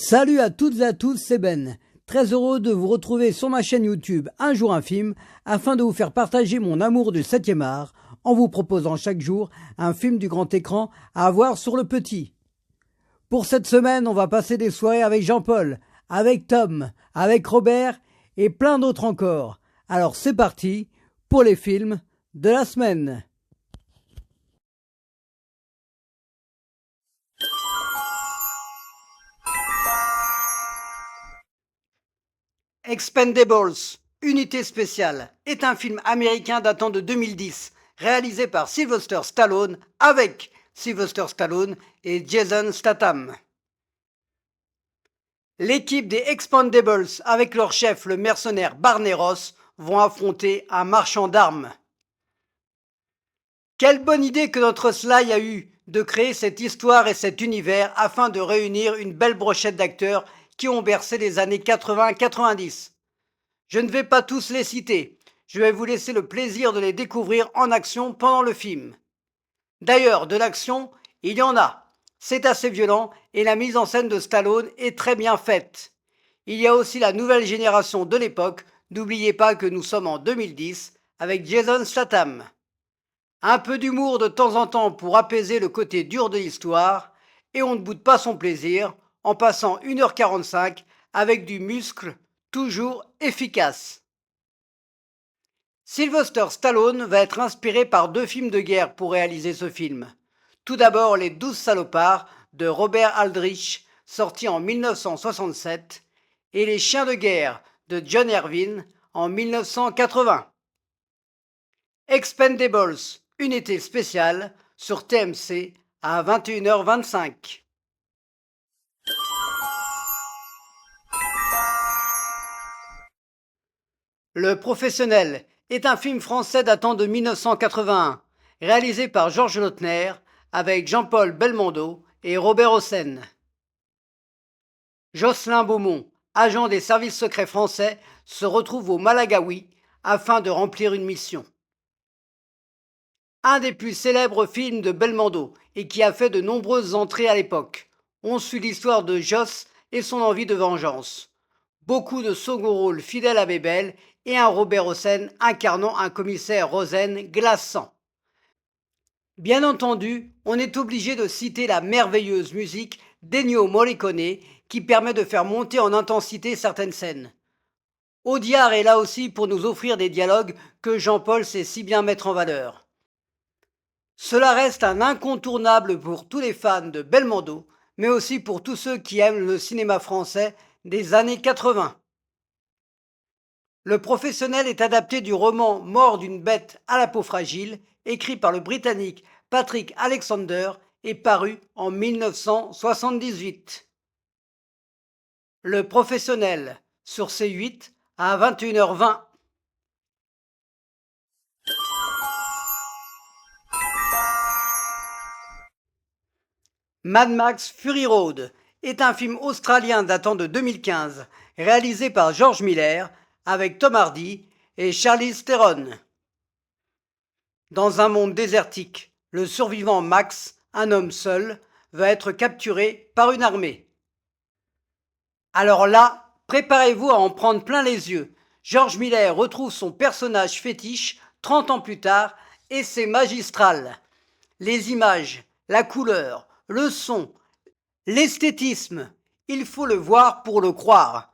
Salut à toutes et à tous, c'est Ben. Très heureux de vous retrouver sur ma chaîne YouTube Un jour un film afin de vous faire partager mon amour du 7e art en vous proposant chaque jour un film du grand écran à voir sur le petit. Pour cette semaine, on va passer des soirées avec Jean-Paul, avec Tom, avec Robert et plein d'autres encore. Alors c'est parti pour les films de la semaine. Expendables, Unité spéciale, est un film américain datant de 2010, réalisé par Sylvester Stallone avec Sylvester Stallone et Jason Statham. L'équipe des Expendables, avec leur chef le mercenaire Barney Ross, vont affronter un marchand d'armes. Quelle bonne idée que notre Sly a eue de créer cette histoire et cet univers afin de réunir une belle brochette d'acteurs qui ont bercé les années 80-90. Je ne vais pas tous les citer, je vais vous laisser le plaisir de les découvrir en action pendant le film. D'ailleurs, de l'action, il y en a. C'est assez violent et la mise en scène de Stallone est très bien faite. Il y a aussi la nouvelle génération de l'époque, n'oubliez pas que nous sommes en 2010 avec Jason Statham. Un peu d'humour de temps en temps pour apaiser le côté dur de l'histoire et on ne boude pas son plaisir en passant 1h45 avec du muscle toujours efficace. Sylvester Stallone va être inspiré par 2 films de guerre pour réaliser ce film. Tout d'abord Les 12 salopards de Robert Aldrich, sorti en 1967, et Les chiens de guerre de John Irving en 1980. Expendables, unité spéciale sur TMC à 21h25. Le Professionnel est un film français datant de 1981, réalisé par Georges Lautner avec Jean-Paul Belmondo et Robert Hossein. Jocelyn Beaumont, agent des services secrets français, se retrouve au Malawi afin de remplir une mission. Un des plus célèbres films de Belmondo et qui a fait de nombreuses entrées à l'époque. On suit l'histoire de Joss et son envie de vengeance. Beaucoup de second rôles fidèles à Bébel et un Robert Hossein incarnant un commissaire Rosen glaçant. Bien entendu, on est obligé de citer la merveilleuse musique d'Ennio Morricone qui permet de faire monter en intensité certaines scènes. Audiard est là aussi pour nous offrir des dialogues que Jean-Paul sait si bien mettre en valeur. Cela reste un incontournable pour tous les fans de Belmondo, mais aussi pour tous ceux qui aiment le cinéma français des années 80. Le Professionnel est adapté du roman Mort d'une bête à la peau fragile, écrit par le Britannique Patrick Alexander et paru en 1978. Le Professionnel sur C8 à 21h20. Mad Max Fury Road est un film australien datant de 2015, réalisé par George Miller avec Tom Hardy et Charlize Theron. Dans un monde désertique, le survivant Max, un homme seul, va être capturé par une armée. Alors là, préparez-vous à en prendre plein les yeux. George Miller retrouve son personnage fétiche 30 ans plus tard et c'est magistral. Les images, la couleur, le son, l'esthétisme, il faut le voir pour le croire.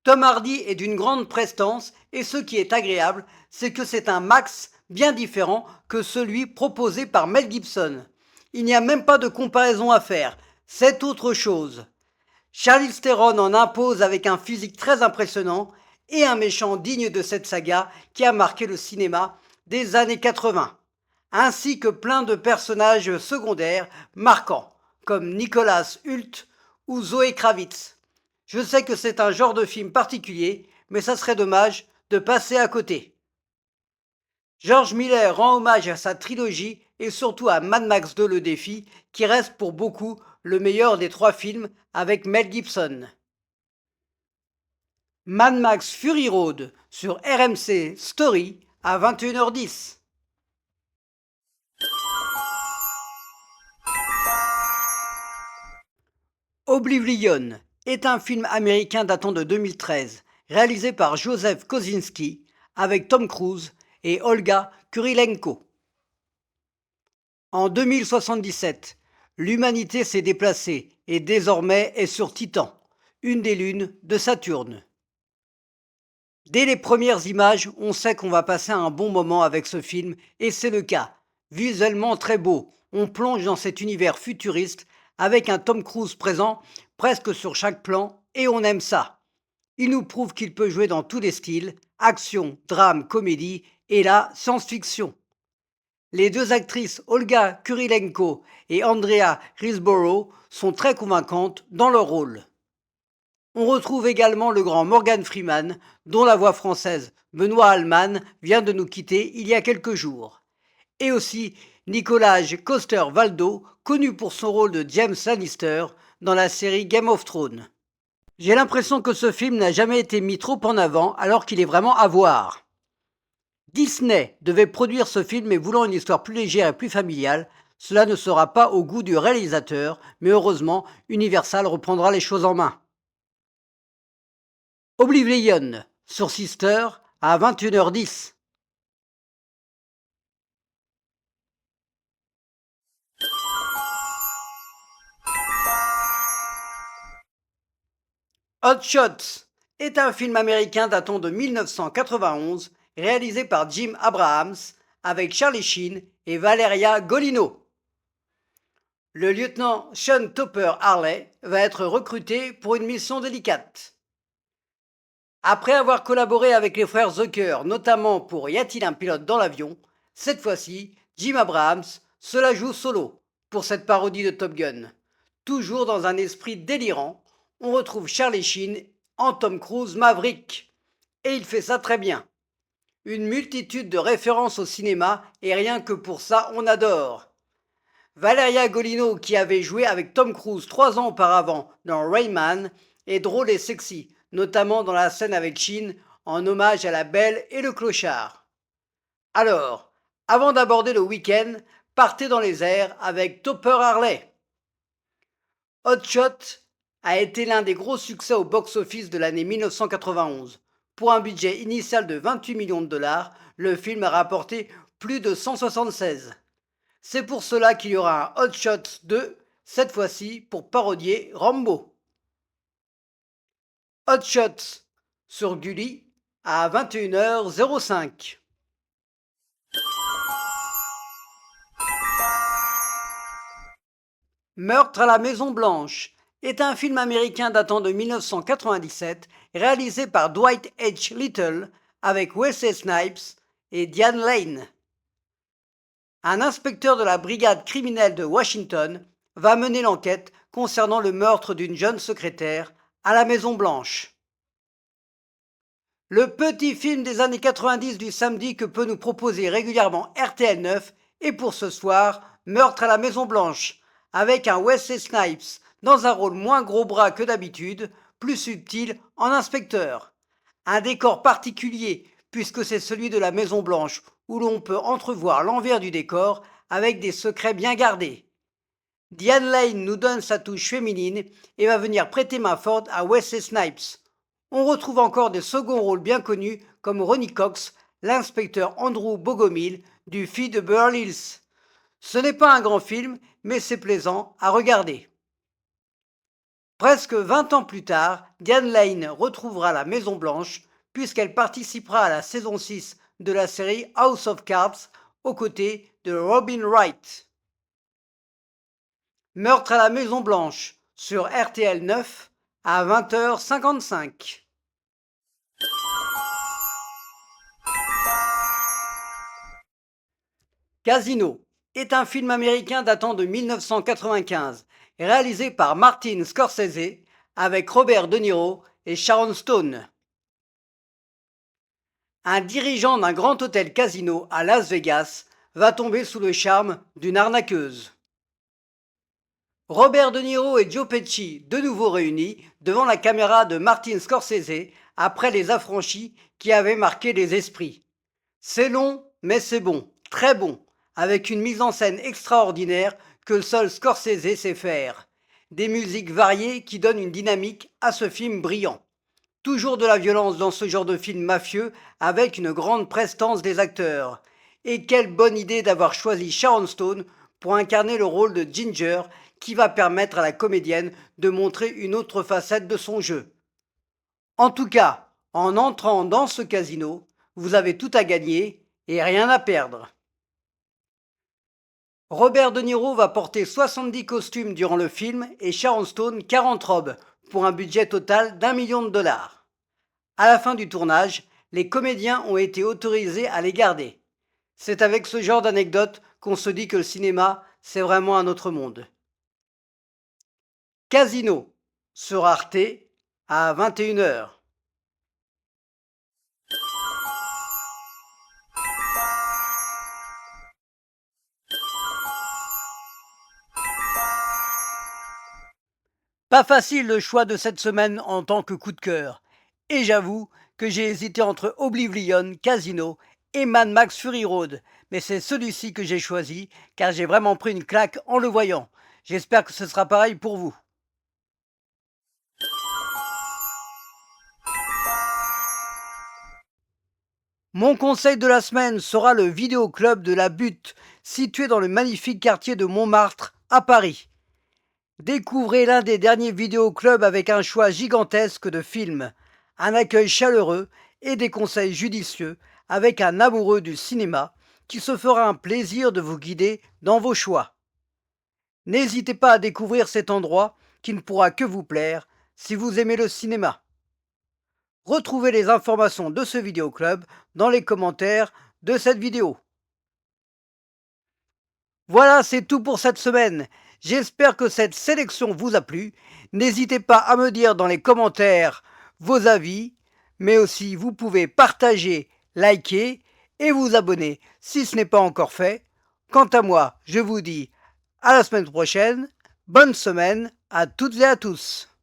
Tom Hardy est d'une grande prestance et ce qui est agréable, c'est que c'est un Max bien différent que celui proposé par Mel Gibson. Il n'y a même pas de comparaison à faire, c'est autre chose. Charlize Theron en impose avec un physique très impressionnant et un méchant digne de cette saga qui a marqué le cinéma des années 80, ainsi que plein de personnages secondaires marquants, comme Nicolas Hoult ou Zoé Kravitz. Je sais que c'est un genre de film particulier, mais ça serait dommage de passer à côté. George Miller rend hommage à sa trilogie et surtout à Mad Max 2 Le Défi, qui reste pour beaucoup le meilleur des 3 films avec Mel Gibson. Mad Max Fury Road sur RMC Story à 21h10. Oblivion est un film américain datant de 2013, réalisé par Joseph Kosinski, avec Tom Cruise et Olga Kurilenko. En 2077, l'humanité s'est déplacée et désormais est sur Titan, une des lunes de Saturne. Dès les premières images, on sait qu'on va passer un bon moment avec ce film, et c'est le cas. Visuellement très beau, on plonge dans cet univers futuriste avec un Tom Cruise présent presque sur chaque plan, et on aime ça. Il nous prouve qu'il peut jouer dans tous les styles, action, drame, comédie et la science-fiction. Les deux actrices Olga Kurilenko et Andrea Riseborough sont très convaincantes dans leur rôle. On retrouve également le grand Morgan Freeman, dont la voix française Benoît Alman vient de nous quitter il y a quelques jours. Et aussi Nicolas Coster-Waldau, connu pour son rôle de James Lannister dans la série Game of Thrones. J'ai l'impression que ce film n'a jamais été mis trop en avant alors qu'il est vraiment à voir. Disney devait produire ce film et voulant une histoire plus légère et plus familiale, cela ne sera pas au goût du réalisateur, mais heureusement, Universal reprendra les choses en main. Oblivion sur Sister à 21h10. Hot Shots est un film américain datant de 1991 réalisé par Jim Abrahams avec Charlie Sheen et Valeria Golino. Le lieutenant Sean Topper Harley va être recruté pour une mission délicate. Après avoir collaboré avec les frères Zucker, notamment pour Y a-t-il un pilote dans l'avion, cette fois-ci, Jim Abrahams se la joue solo pour cette parodie de Top Gun. Toujours dans un esprit délirant, on retrouve Charlie Sheen en Tom Cruise Maverick. Et il fait ça très bien. Une multitude de références au cinéma et rien que pour ça on adore. Valeria Golino, qui avait joué avec Tom Cruise 3 ans auparavant dans Rayman, est drôle et sexy, notamment dans la scène avec Sheen en hommage à La Belle et le Clochard. Alors, avant d'aborder le week-end, partez dans les airs avec Topper Harley. Hot Shot a été l'un des gros succès au box-office de l'année 1991. Pour un budget initial de 28 millions de dollars, le film a rapporté plus de 176. C'est pour cela qu'il y aura un Hot Shot 2, cette fois-ci pour parodier Rambo. Hot Shots sur Gulli à 21h05. Meurtre à la Maison Blanche est un film américain datant de 1997 réalisé par Dwight H. Little avec Wesley Snipes et Diane Lane. Un inspecteur de la brigade criminelle de Washington va mener l'enquête concernant le meurtre d'une jeune secrétaire à la Maison Blanche. Le petit film des années 90 du samedi que peut nous proposer régulièrement RTL 9 est pour ce soir Meurtre à la Maison Blanche, avec un Wesley Snipes dans un rôle moins gros bras que d'habitude, plus subtil en inspecteur. Un décor particulier puisque c'est celui de la Maison Blanche où l'on peut entrevoir l'envers du décor avec des secrets bien gardés. Diane Lane nous donne sa touche féminine et va venir prêter main forte à Wesley Snipes. On retrouve encore des seconds rôles bien connus comme Ronny Cox, l'inspecteur Andrew Bogomil du Fille de Beverly Hills. Ce n'est pas un grand film, mais c'est plaisant à regarder. Presque 20 ans plus tard, Diane Lane retrouvera la Maison Blanche puisqu'elle participera à la saison 6 de la série House of Cards aux côtés de Robin Wright. Meurtre à la Maison Blanche sur RTL 9 à 20h55. Casino est un film américain datant de 1995, réalisé par Martin Scorsese avec Robert De Niro et Sharon Stone. Un dirigeant d'un grand hôtel casino à Las Vegas va tomber sous le charme d'une arnaqueuse. Robert De Niro et Joe Pesci, de nouveau réunis devant la caméra de Martin Scorsese après Les Affranchis qui avaient marqué les esprits. C'est long, mais c'est bon, très bon, avec une mise en scène extraordinaire que seul Scorsese sait faire. des musiques variées qui donnent une dynamique à ce film brillant. Toujours de la violence dans ce genre de film mafieux avec une grande prestance des acteurs. Et quelle bonne idée d'avoir choisi Sharon Stone pour incarner le rôle de Ginger qui va permettre à la comédienne de montrer une autre facette de son jeu. En tout cas, en entrant dans ce casino, vous avez tout à gagner et rien à perdre. Robert De Niro va porter 70 costumes durant le film et Sharon Stone 40 robes pour un budget total d'1 million de dollars. À la fin du tournage, les comédiens ont été autorisés à les garder. C'est avec ce genre d'anecdote qu'on se dit que le cinéma, c'est vraiment un autre monde. Casino sur Arte à 21h. Pas facile le choix de cette semaine en tant que coup de cœur. Et j'avoue que j'ai hésité entre Oblivion, Casino et Mad Max Fury Road. Mais c'est celui-ci que j'ai choisi car j'ai vraiment pris une claque en le voyant. J'espère que ce sera pareil pour vous. Mon conseil de la semaine sera le vidéoclub de la Butte, situé dans le magnifique quartier de Montmartre, à Paris. Découvrez l'un des derniers vidéoclubs avec un choix gigantesque de films, un accueil chaleureux et des conseils judicieux avec un amoureux du cinéma qui se fera un plaisir de vous guider dans vos choix. N'hésitez pas à découvrir cet endroit qui ne pourra que vous plaire si vous aimez le cinéma. Retrouvez les informations de ce vidéoclub dans les commentaires de cette vidéo. Voilà, c'est tout pour cette semaine. J'espère que cette sélection vous a plu. N'hésitez pas à me dire dans les commentaires vos avis, mais aussi vous pouvez partager, liker et vous abonner si ce n'est pas encore fait. Quant à moi, je vous dis à la semaine prochaine. Bonne semaine à toutes et à tous.